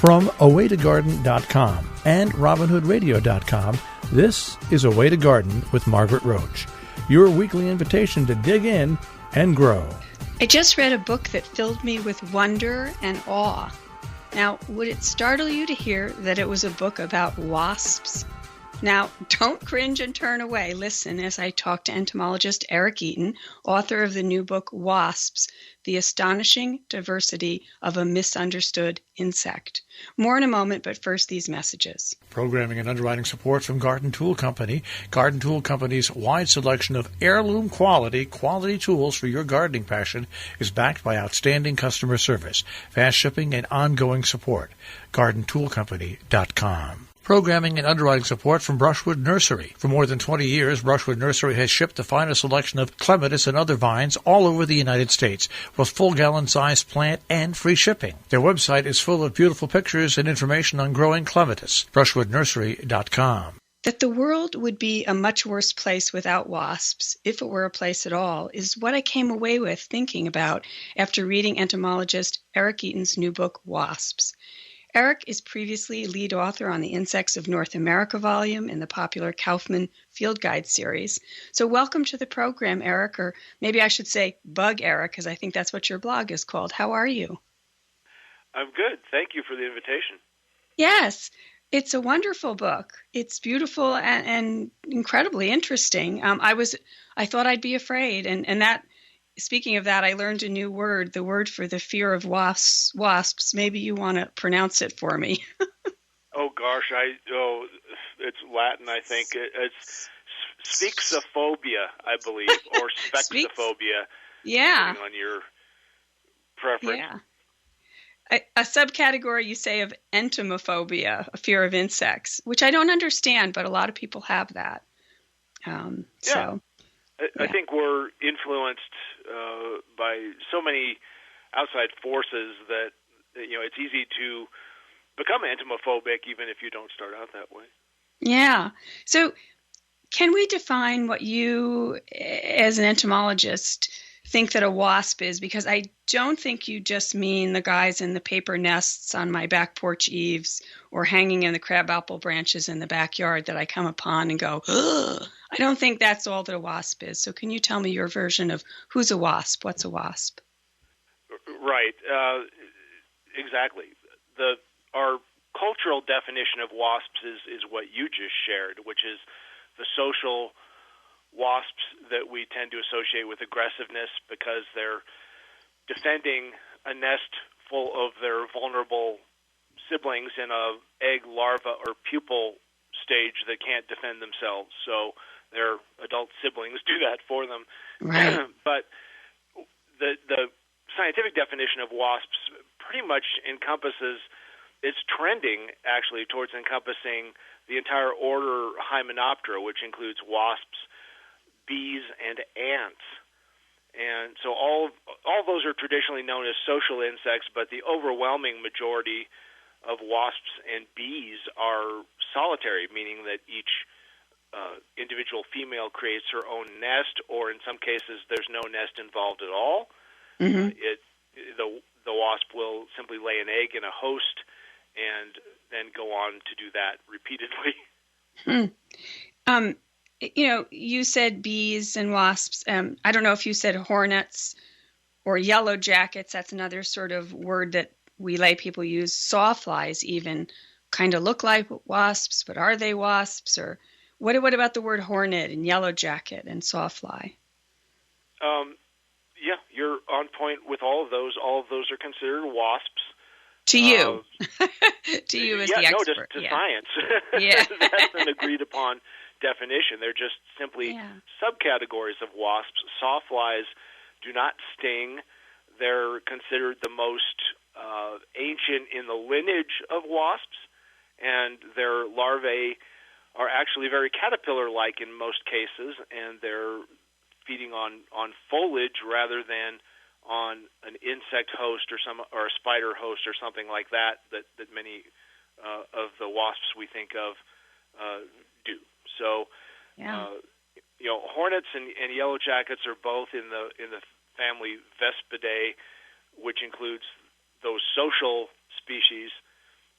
From awaytogarden.com and robinhoodradio.com, this is A Way to Garden with Margaret Roach, your weekly invitation to dig in and grow. I just read a book that filled me with wonder and awe. Now, would it startle you to hear that it was a book about wasps? Now, don't cringe and turn away. Listen as I talk to entomologist Eric Eaton, author of the new book Wasps, The Astonishing Diversity of a Misunderstood Insect. More in a moment, but first these messages. Programming and underwriting support from Garden Tool Company. Garden Tool Company's wide selection of heirloom quality tools for your gardening passion is backed by outstanding customer service, fast shipping, and ongoing support. GardenToolCompany.com. Programming and underwriting support from Brushwood Nursery. For more than 20 years, Brushwood Nursery has shipped the finest selection of clematis and other vines all over the United States, with full gallon-sized plant and free shipping. Their website is full of beautiful pictures and information on growing clematis. BrushwoodNursery.com. That the world would be a much worse place without wasps, if it were a place at all, is what I came away with thinking about after reading entomologist Eric Eaton's new book, Wasps. Eric is previously lead author on the Insects of North America volume in the popular Kaufman Field Guide series. So welcome to the program, Eric, or maybe I should say Bug Eric, because I think that's what your blog is called. How are you? I'm good. Thank you for the invitation. Yes, it's a wonderful book. It's beautiful and incredibly interesting. I thought I'd be afraid, and that. Speaking of that, I learned a new word, the word for the fear of wasps. Maybe you want to pronounce it for me. Oh, gosh. It's Latin, I think. It's spixophobia, I believe, or spexophobia, depending on your preference. Yeah. A subcategory, you say, of entomophobia, a fear of insects, which I don't understand, but a lot of people have that. I think we're influenced by so many outside forces that it's easy to become entomophobic even if you don't start out that way. Yeah. So can we define what you, as an entomologist, think that a wasp is? Because I don't think you just mean the guys in the paper nests on my back porch eaves or hanging in the crabapple branches in the backyard that I come upon and go, ugh. I don't think that's all that a wasp is. So can you tell me your version of who's a wasp? What's a wasp? Right. Exactly. Our cultural definition of wasps is what you just shared, which is the social wasps that we tend to associate with aggressiveness because they're defending a nest full of their vulnerable siblings in a egg, larva, or pupal stage that can't defend themselves. So their adult siblings do that for them. Right. But the scientific definition of wasps pretty much encompasses, it's trending actually towards encompassing the entire order Hymenoptera, which includes wasps, bees, and ants. And so all those are traditionally known as social insects, but the overwhelming majority of wasps and bees are solitary, meaning that each individual female creates her own nest, or in some cases there's no nest involved at all. Mm-hmm. The wasp will simply lay an egg in a host and then go on to do that repeatedly. You said bees and wasps. I don't know if you said hornets or yellow jackets. That's another sort of word that we lay people use. Sawflies even kind of look like wasps, but are they wasps? Or what about the word hornet and yellow jacket and sawfly? Yeah, you're on point with all of those. All of those are considered wasps. To you. To you as the expert. To science. Yeah. That's an agreed upon definition. They're just simply subcategories of wasps. Sawflies do not sting. They're considered the most ancient in the lineage of wasps, and their larvae are actually very caterpillar-like in most cases, and they're feeding on foliage rather than on an insect host or a spider host or something like that many of the wasps we think of do. So, hornets and yellow jackets are both in the family Vespidae, which includes those social species,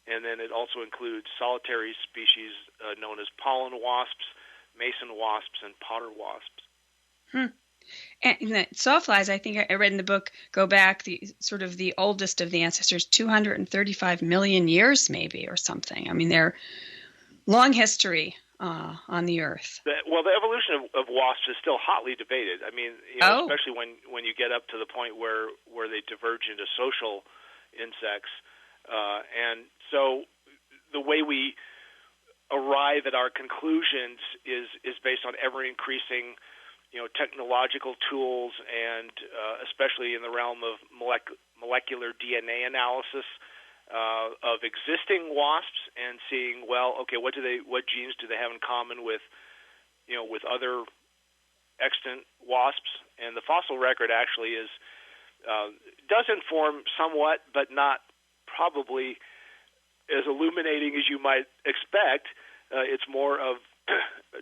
and then it also includes solitary species known as pollen wasps, mason wasps, and potter wasps. And the sawflies, I think I read in the book, go back the oldest of the ancestors, 235 million years maybe or something. I mean, they're long history on the earth. The evolution of wasps is still hotly debated. I mean, especially when you get up to the point where they diverge into social insects. And so the way we arrive at our conclusions is based on ever-increasing technological tools, and especially in the realm of molecular DNA analysis of existing wasps, and seeing, what genes do they have in common with other extant wasps. And the fossil record actually does inform somewhat, but not probably as illuminating as you might expect. It's more of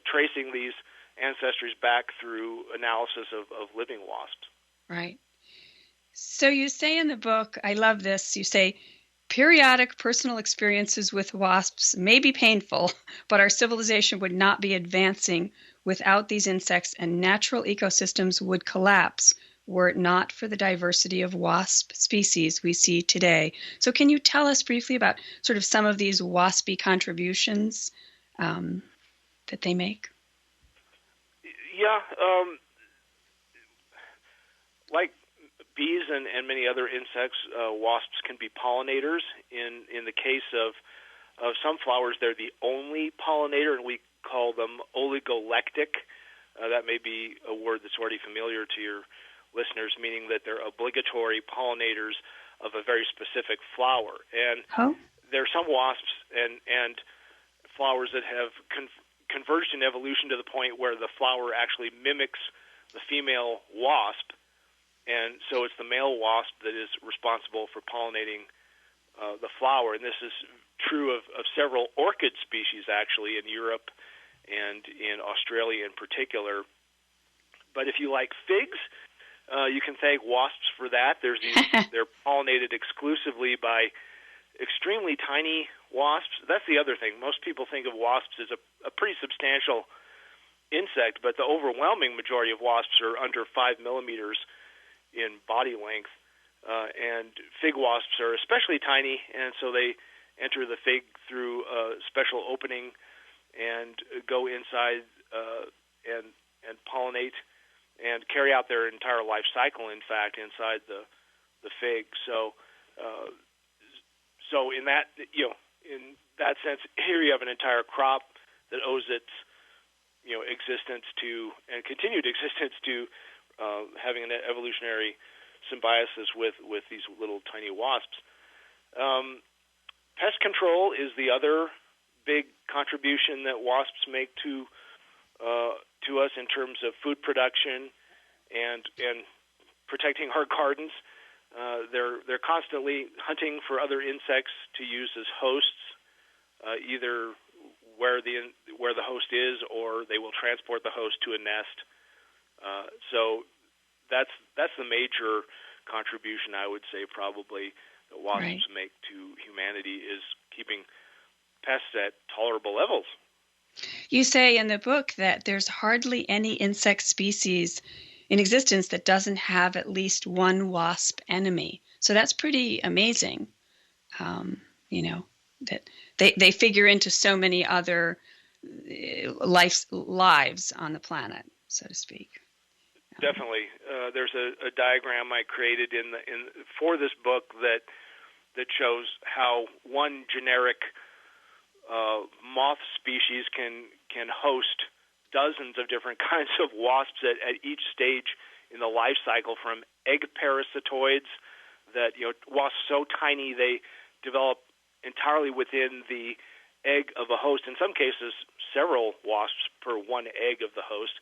tracing these ancestries back through analysis of living wasps. Right. So you say in the book, I love this, you say, periodic personal experiences with wasps may be painful, but our civilization would not be advancing without these insects, and natural ecosystems would collapse were it not for the diversity of wasp species we see today. So can you tell us briefly about sort of some of these waspy contributions that they make? Yeah, like bees and many other insects, wasps can be pollinators. In the case of some flowers, they're the only pollinator, and we call them oligolectic. That may be a word that's already familiar to your listeners, meaning that they're obligatory pollinators of a very specific flower. And there are some wasps and flowers that have converged in evolution to the point where the flower actually mimics the female wasp, and so it's the male wasp that is responsible for pollinating the flower. And this is true of several orchid species, actually, in Europe and in Australia in particular. But if you like figs, you can thank wasps for that. They're pollinated exclusively by extremely tiny wasps. That's the other thing. Most people think of wasps as a pretty substantial insect, but the overwhelming majority of wasps are under 5 millimeters in body length. And fig wasps are especially tiny, and so they enter the fig through a special opening and go inside and pollinate and carry out their entire life cycle, in fact, inside the fig. So in that sense, here you have an entire crop that owes its existence to, and continued existence to, having an evolutionary symbiosis with these little tiny wasps. Pest control is the other big contribution that wasps make to us in terms of food production and protecting our gardens. They're constantly hunting for other insects to use as hosts, either where the host is, or they will transport the host to a nest. So that's the major contribution, I would say, probably, that wasps make to humanity, is keeping pests at tolerable levels. You say in the book that there's hardly any insect species in existence that doesn't have at least one wasp enemy. So that's pretty amazing, that they figure into so many other lives on the planet, so to speak. Definitely. There's a diagram I created for this book that shows how one generic moth species can host dozens of different kinds of wasps at each stage in the life cycle, from egg parasitoids, that wasps so tiny they develop entirely within the egg of a host. In some cases, several wasps per one egg of the host,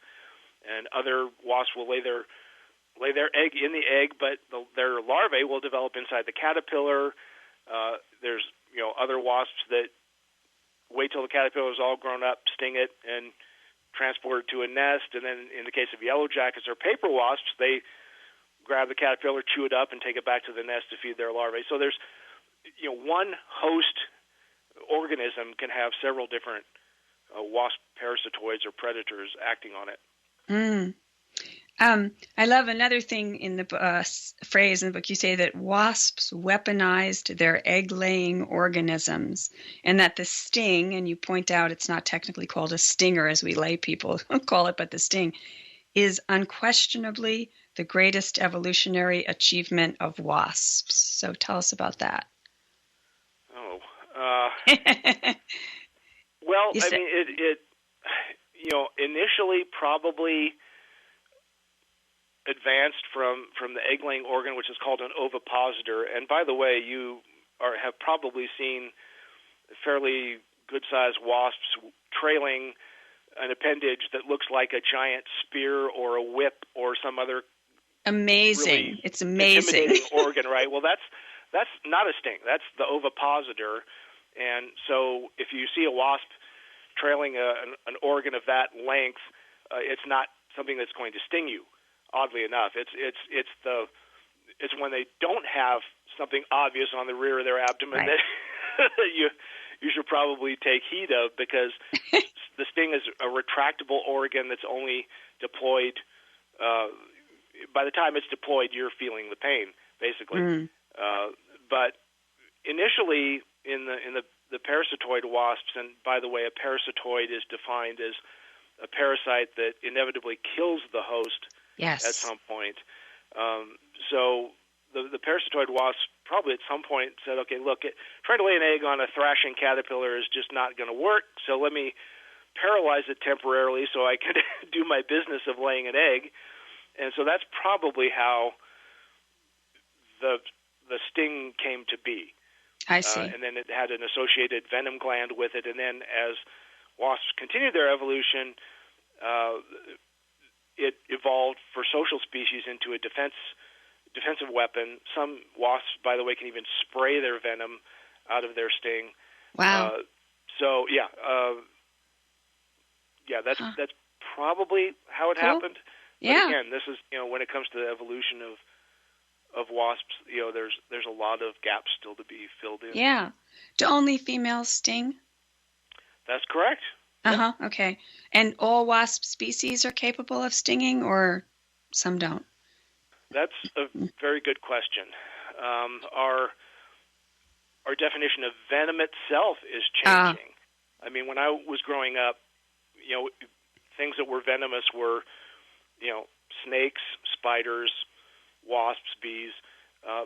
and other wasps will lay their egg in the egg, but their larvae will develop inside the caterpillar. There's other wasps that wait till the caterpillar is all grown up, sting it, and transport it to a nest. And then in the case of yellow jackets or paper wasps, they grab the caterpillar, chew it up, and take it back to the nest to feed their larvae. So there's one host organism can have several different wasp parasitoids or predators acting on it. Mm. I love another thing in the phrase in the book. You say that wasps weaponized their egg-laying organisms, and that the sting, and you point out it's not technically called a stinger as we lay people call it, but the sting is unquestionably the greatest evolutionary achievement of wasps. So tell us about that. Well, I mean, it initially probably advanced from the egg-laying organ, which is called an ovipositor. And by the way, you have probably seen fairly good-sized wasps trailing an appendage that looks like a giant spear or a whip or some other amazing. Really it's amazing intimidating organ, right? Well, that's not a sting. That's the ovipositor. And so if you see a wasp trailing an organ of that length, it's not something that's going to sting you. Oddly enough, it's when they don't have something obvious on the rear of their abdomen that you should probably take heed of, because the sting is a retractable organ that's only deployed. By the time it's deployed, you're feeling the pain, basically. But initially, in the parasitoid wasps, and by the way, a parasitoid is defined as a parasite that inevitably kills the host at some point. So the parasitoid wasp probably at some point said, okay, look, trying to lay an egg on a thrashing caterpillar is just not going to work, so let me paralyze it temporarily so I can do my business of laying an egg. And so that's probably how the sting came to be. I see. And then it had an associated venom gland with it. And then as wasps continued their evolution, it evolved for social species into a defensive weapon. Some wasps, by the way, can even spray their venom out of their sting. Wow. That's probably how it happened. Yeah. But again, this is when it comes to the evolution of wasps, there's a lot of gaps still to be filled in. Yeah. Do only females sting? That's correct. Okay. And all wasp species are capable of stinging, or some don't? That's a very good question. Our definition of venom itself is changing. I mean, when I was growing up, things that were venomous were, snakes, spiders, wasps, bees.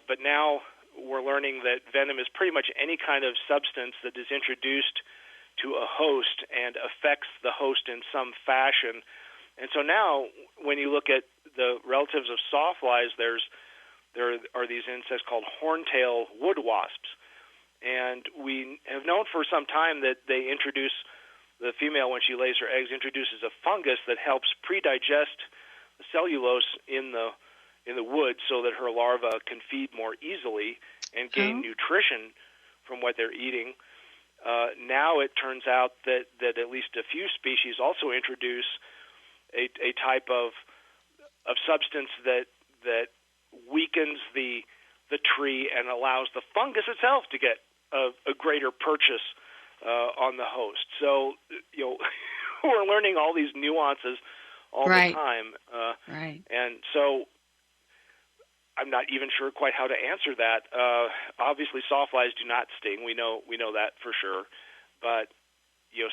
But now we're learning that venom is pretty much any kind of substance that is introduced to a host and affects the host in some fashion. And so now when you look at the relatives of sawflies, there are these insects called horntail wood wasps. And we have known for some time that they introduce, the female when she lays her eggs introduces a fungus that helps pre-digest the cellulose in the wood so that her larvae can feed more easily and gain nutrition from what they're eating. Now it turns out that at least a few species also introduce a type of substance that weakens the tree and allows the fungus itself to get a greater purchase on the host. So we're learning all these nuances all the time, and so I'm not even sure quite how to answer that. Obviously, sawflies do not sting. We know that for sure. But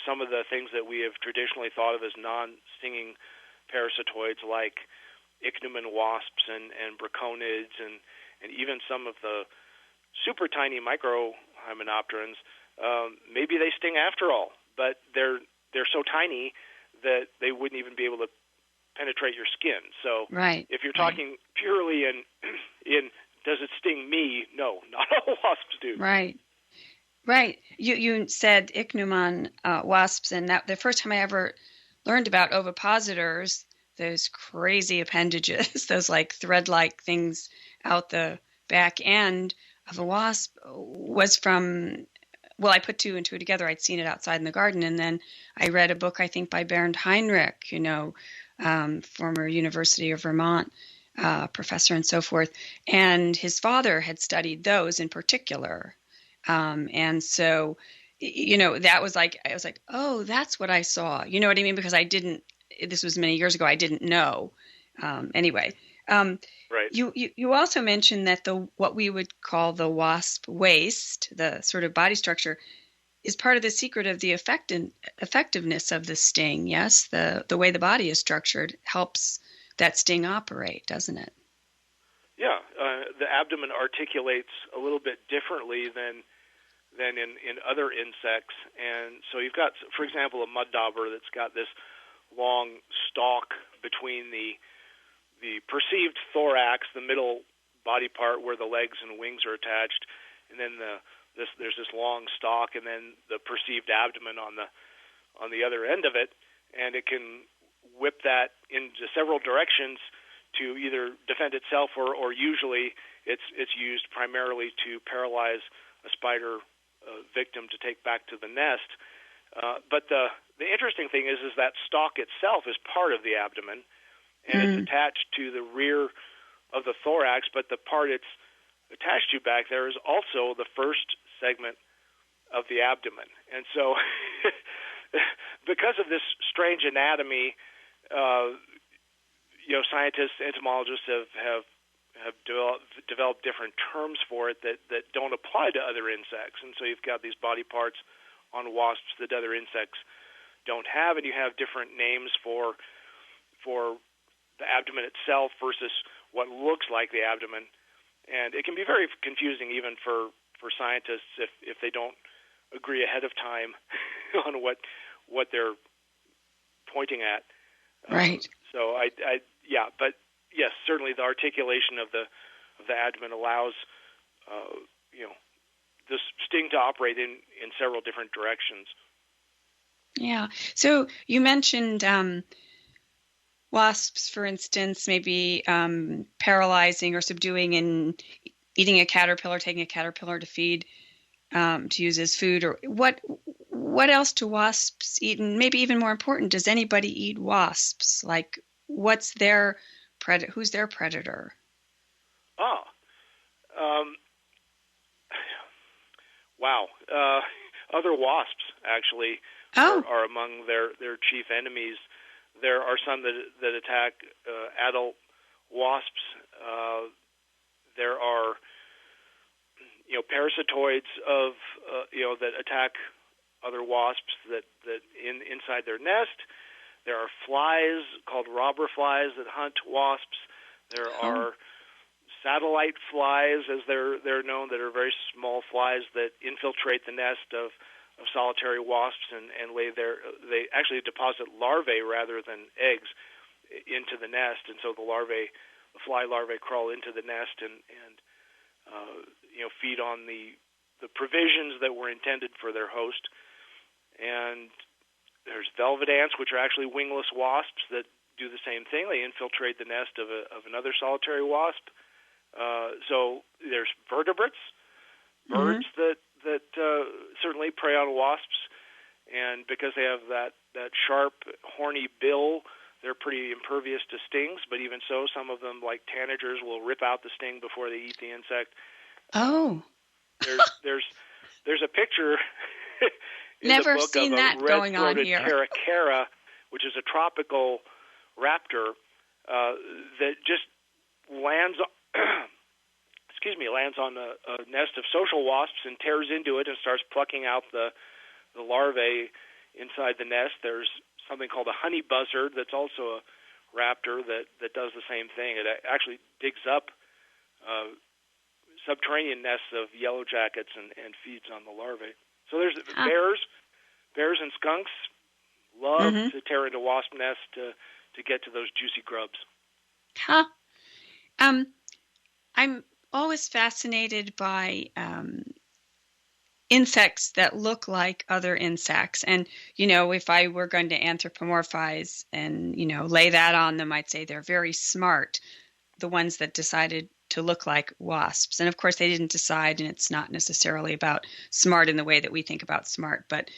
some of the things that we have traditionally thought of as non-stinging parasitoids, like ichneumon wasps and braconids, and even some of the super tiny microhymenopterans, maybe they sting after all. But they're so tiny that they wouldn't even be able to penetrate your skin. So if you're talking purely in does it sting me? No, not all wasps do. Right. You said ichneumon wasps, and that the first time I ever learned about ovipositors, those crazy appendages, those like thread-like things out the back end of a wasp, was from, well, I put two and two together. I'd seen it outside in the garden, and then I read a book, I think, by Bernd Heinrich, former University of Vermont professor and so forth. And his father had studied those in particular. And so that was like, I was like, oh, that's what I saw. You know what I mean? Because this was many years ago. I didn't know. Anyway. Right. You also mentioned that what we would call the wasp waist, the sort of body structure, is part of the secret of the effectiveness of the sting. Yes, the way the body is structured helps that sting operate, doesn't it? Yeah, the abdomen articulates a little bit differently than in other insects, and so you've got, for example, a mud dauber that's got this long stalk between the perceived thorax, the middle body part where the legs and wings are attached, and then there's this long stalk, and then the perceived abdomen on the other end of it, and it can whip that into several directions to either defend itself or usually it's used primarily to paralyze a spider victim to take back to the nest. But the interesting thing is that stalk itself is part of the abdomen, and it's attached to the rear of the thorax, but the part it's attached to back there is also the first segment of the abdomen. And so because of this strange anatomy, scientists, entomologists have developed different terms for it that don't apply to other insects. And so you've got these body parts on wasps that other insects don't have, and you have different names for the abdomen itself versus what looks like the abdomen. And it can be very confusing even for scientists if they don't agree ahead of time on what they're pointing at. Right. So but yes, certainly the articulation of the abdomen allows the sting to operate in several different directions. Yeah. So you mentioned wasps, for instance, maybe paralyzing or subduing and eating a caterpillar, taking a caterpillar to feed, to use as food. Or what else do wasps eat? And maybe even more important, does anybody eat wasps? Like, who's their predator? Wow. Other wasps, actually, are among their chief enemies. There are some that attack adult wasps. There are parasitoids that attack other wasps that inside their nest. There are flies called robber flies that hunt wasps. There are satellite flies, as they're known, that are very small flies that infiltrate the nest of solitary wasps and lay there. They actually deposit larvae rather than eggs into the nest, and so the fly larvae crawl into the nest and feed on the provisions that were intended for their host. And there's velvet ants, which are actually wingless wasps that do the same thing. They infiltrate the nest of another solitary wasp. So there's vertebrates, birds that certainly prey on wasps, and because they have that sharp, horny bill, they're pretty impervious to stings. But even so, some of them, like tanagers, will rip out the sting before they eat the insect. Oh, there's a picture. Never seen that going on here. Caracara, which is a tropical raptor that just lands on a nest of social wasps and tears into it and starts plucking out the larvae inside the nest. There's something called a honey buzzard that's also a raptor that does the same thing. It actually digs up subterranean nests of yellow jackets and feeds on the larvae. So there's bears and skunks love to tear into wasp nests to get to those juicy grubs. Huh. I'm always fascinated by insects that look like other insects. And, if I were going to anthropomorphize and, lay that on them, I'd say they're very smart, the ones that decided to look like wasps. And of course, they didn't decide, and it's not necessarily about smart in the way that we think about smart, but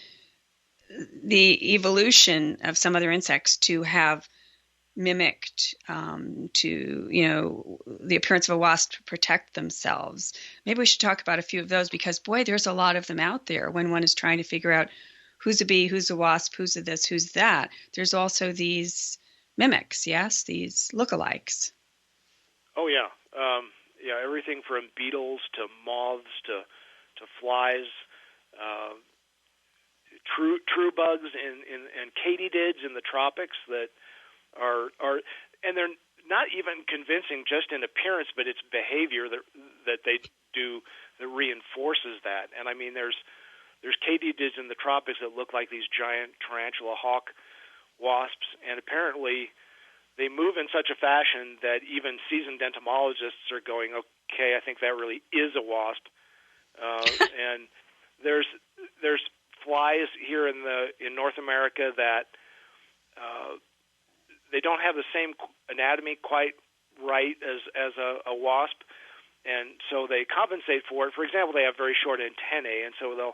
the evolution of some other insects to have mimicked to, the appearance of a wasp to protect themselves. Maybe we should talk about a few of those because, boy, there's a lot of them out there when one is trying to figure out who's a bee, who's a wasp, who's a this, who's that. There's also these mimics, yes, these lookalikes. Oh, yeah. Everything from beetles to moths to flies, true bugs and katydids in the tropics that are and they're not even convincing just in appearance, but it's behavior that they do that reinforces that. And I mean, there's katydids in the tropics that look like these giant tarantula hawk wasps, and apparently they move in such a fashion that even seasoned entomologists are going, okay, I think that really is a wasp. And there's flies here in North America that they don't have the same anatomy quite right as a wasp, and so they compensate for it. For example, they have very short antennae, and so they'll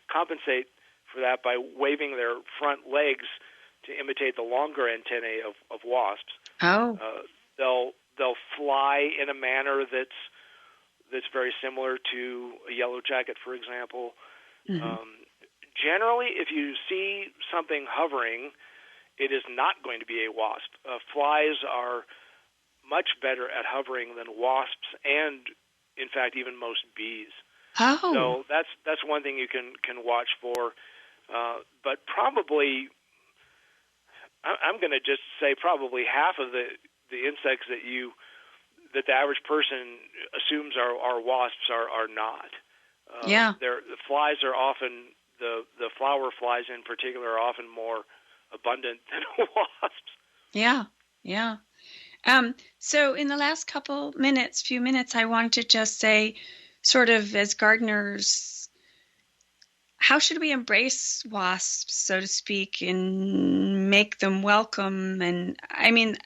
compensate for that by waving their front legs to imitate the longer antennae of wasps. Oh. They'll fly in a manner that's very similar to a yellow jacket, for example. Mm-hmm. Generally, if you see something hovering, it is not going to be a wasp. Flies are much better at hovering than wasps, and in fact, even most bees. Oh. So that's one thing you can watch for. But probably, I'm going to just say probably half of the insects that the average person assumes are wasps are not. The flies are often the flower flies in particular are often more abundant than wasps. Yeah. So in the last few minutes, I wanted to just say, sort of as gardeners, how should we embrace wasps, so to speak, and make them welcome? And I mean,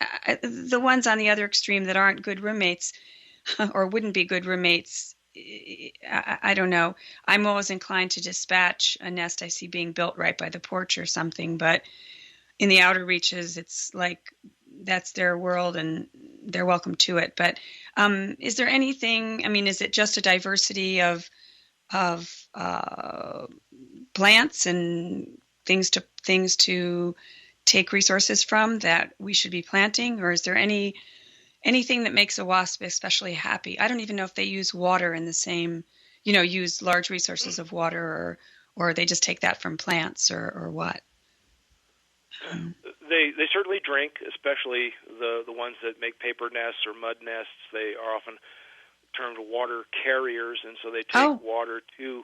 the ones on the other extreme that aren't good roommates or wouldn't be good roommates, I don't know. I'm always inclined to dispatch a nest I see being built right by the porch or something, but in the outer reaches, it's like that's their world and they're welcome to it. But is there anything, I mean, is it just a diversity of plants and things to take resources from that we should be planting? Or is there anything that makes a wasp especially happy? I don't even know if they use water in the same, use large resources of water or they just take that from plants or what? They certainly drink, especially the ones that make paper nests or mud nests. They are often termed water carriers, and so they take water to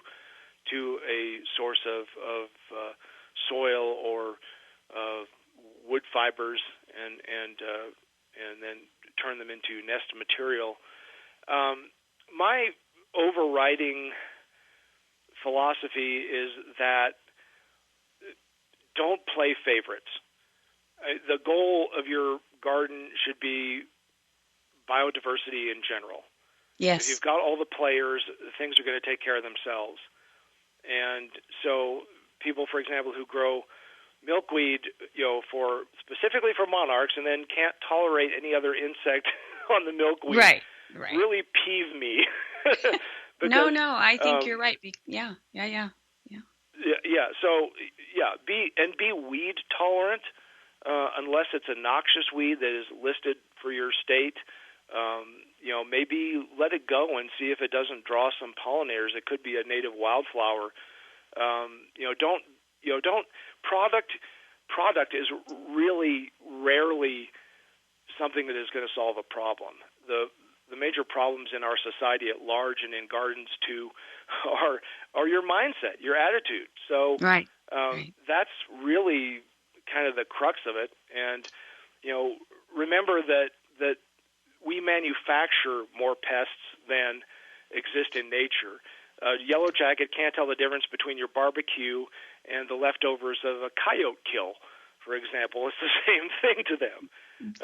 a source of soil or wood fibers and then turn them into nest material. My overriding philosophy is that don't play favorites. The goal of your garden should be biodiversity in general. Yes. If you've got all the players, things are going to take care of themselves. And so people, for example, who grow milkweed, specifically for monarchs and then can't tolerate any other insect on the milkweed, right. really peeve me. No, I think you're right. Yeah. So be weed tolerant, unless it's a noxious weed that is listed for your state. Maybe let it go and see if it doesn't draw some pollinators. It could be a native wildflower. Product is really rarely something that is going to solve a problem. The major problems in our society at large and in gardens too are your mindset, your attitude. So right. That's really kind of the crux of it. And remember that we manufacture more pests than exist in nature. Yellow jacket can't tell the difference between your barbecue and the leftovers of a coyote kill, for example. It's the same thing to them.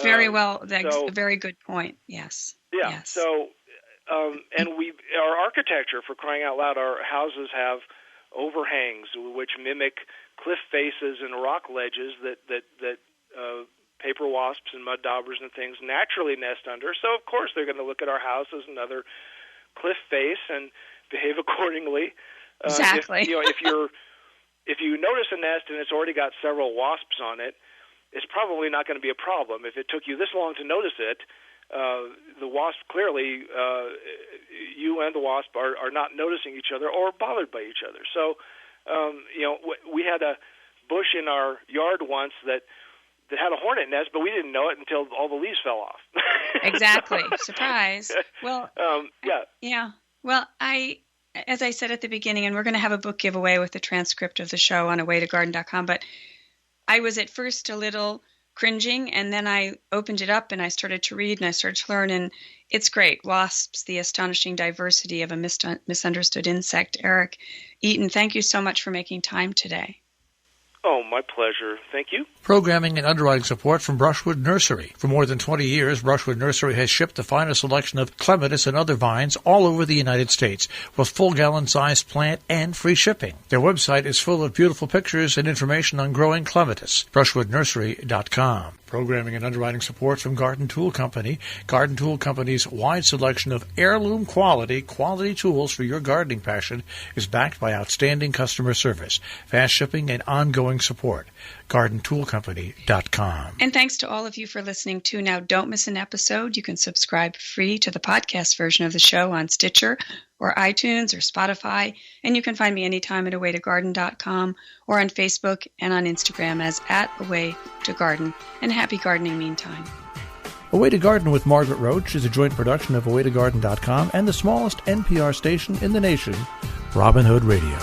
Very well. That's a very good point. Yes. Yeah. Yes. So, and our architecture, for crying out loud, our houses have overhangs which mimic cliff faces and rock ledges that paper wasps and mud daubers and things naturally nest under. So, of course, they're going to look at our house as another cliff face and behave accordingly. Exactly. If you notice a nest and it's already got several wasps on it, it's probably not going to be a problem. If it took you this long to notice it, the wasp clearly, you and the wasp are not noticing each other or bothered by each other. So, we had a bush in our yard once that had a hornet nest, but we didn't know it until all the leaves fell off. Exactly. Surprise. Well, yeah. Well, as I said at the beginning, and we're going to have a book giveaway with the transcript of the show on awaytogarden.com, but I was at first a little cringing, and then I opened it up and I started to read and I started to learn, and it's great. Wasps, the Astonishing Diversity of a Misunderstood Insect. Eric Eaton, thank you so much for making time today. Oh, my pleasure. Thank you. Programming and underwriting support from Brushwood Nursery. For more than 20 years, Brushwood Nursery has shipped the finest selection of clematis and other vines all over the United States with full gallon-sized plant and free shipping. Their website is full of beautiful pictures and information on growing clematis. BrushwoodNursery.com. Programming and underwriting support from Garden Tool Company. Garden Tool Company's wide selection of heirloom quality tools for your gardening passion is backed by outstanding customer service, fast shipping, and ongoing support. GardenToolCompany.com. And thanks to all of you for listening too. Now, don't miss an episode. You can subscribe free to the podcast version of the show on Stitcher or iTunes or Spotify. And you can find me anytime at awaytogarden.com or on Facebook and on Instagram as @awaytogarden. And happy gardening meantime. Away to Garden with Margaret Roach is a joint production of awaytogarden.com and the smallest NPR station in the nation, Robin Hood Radio.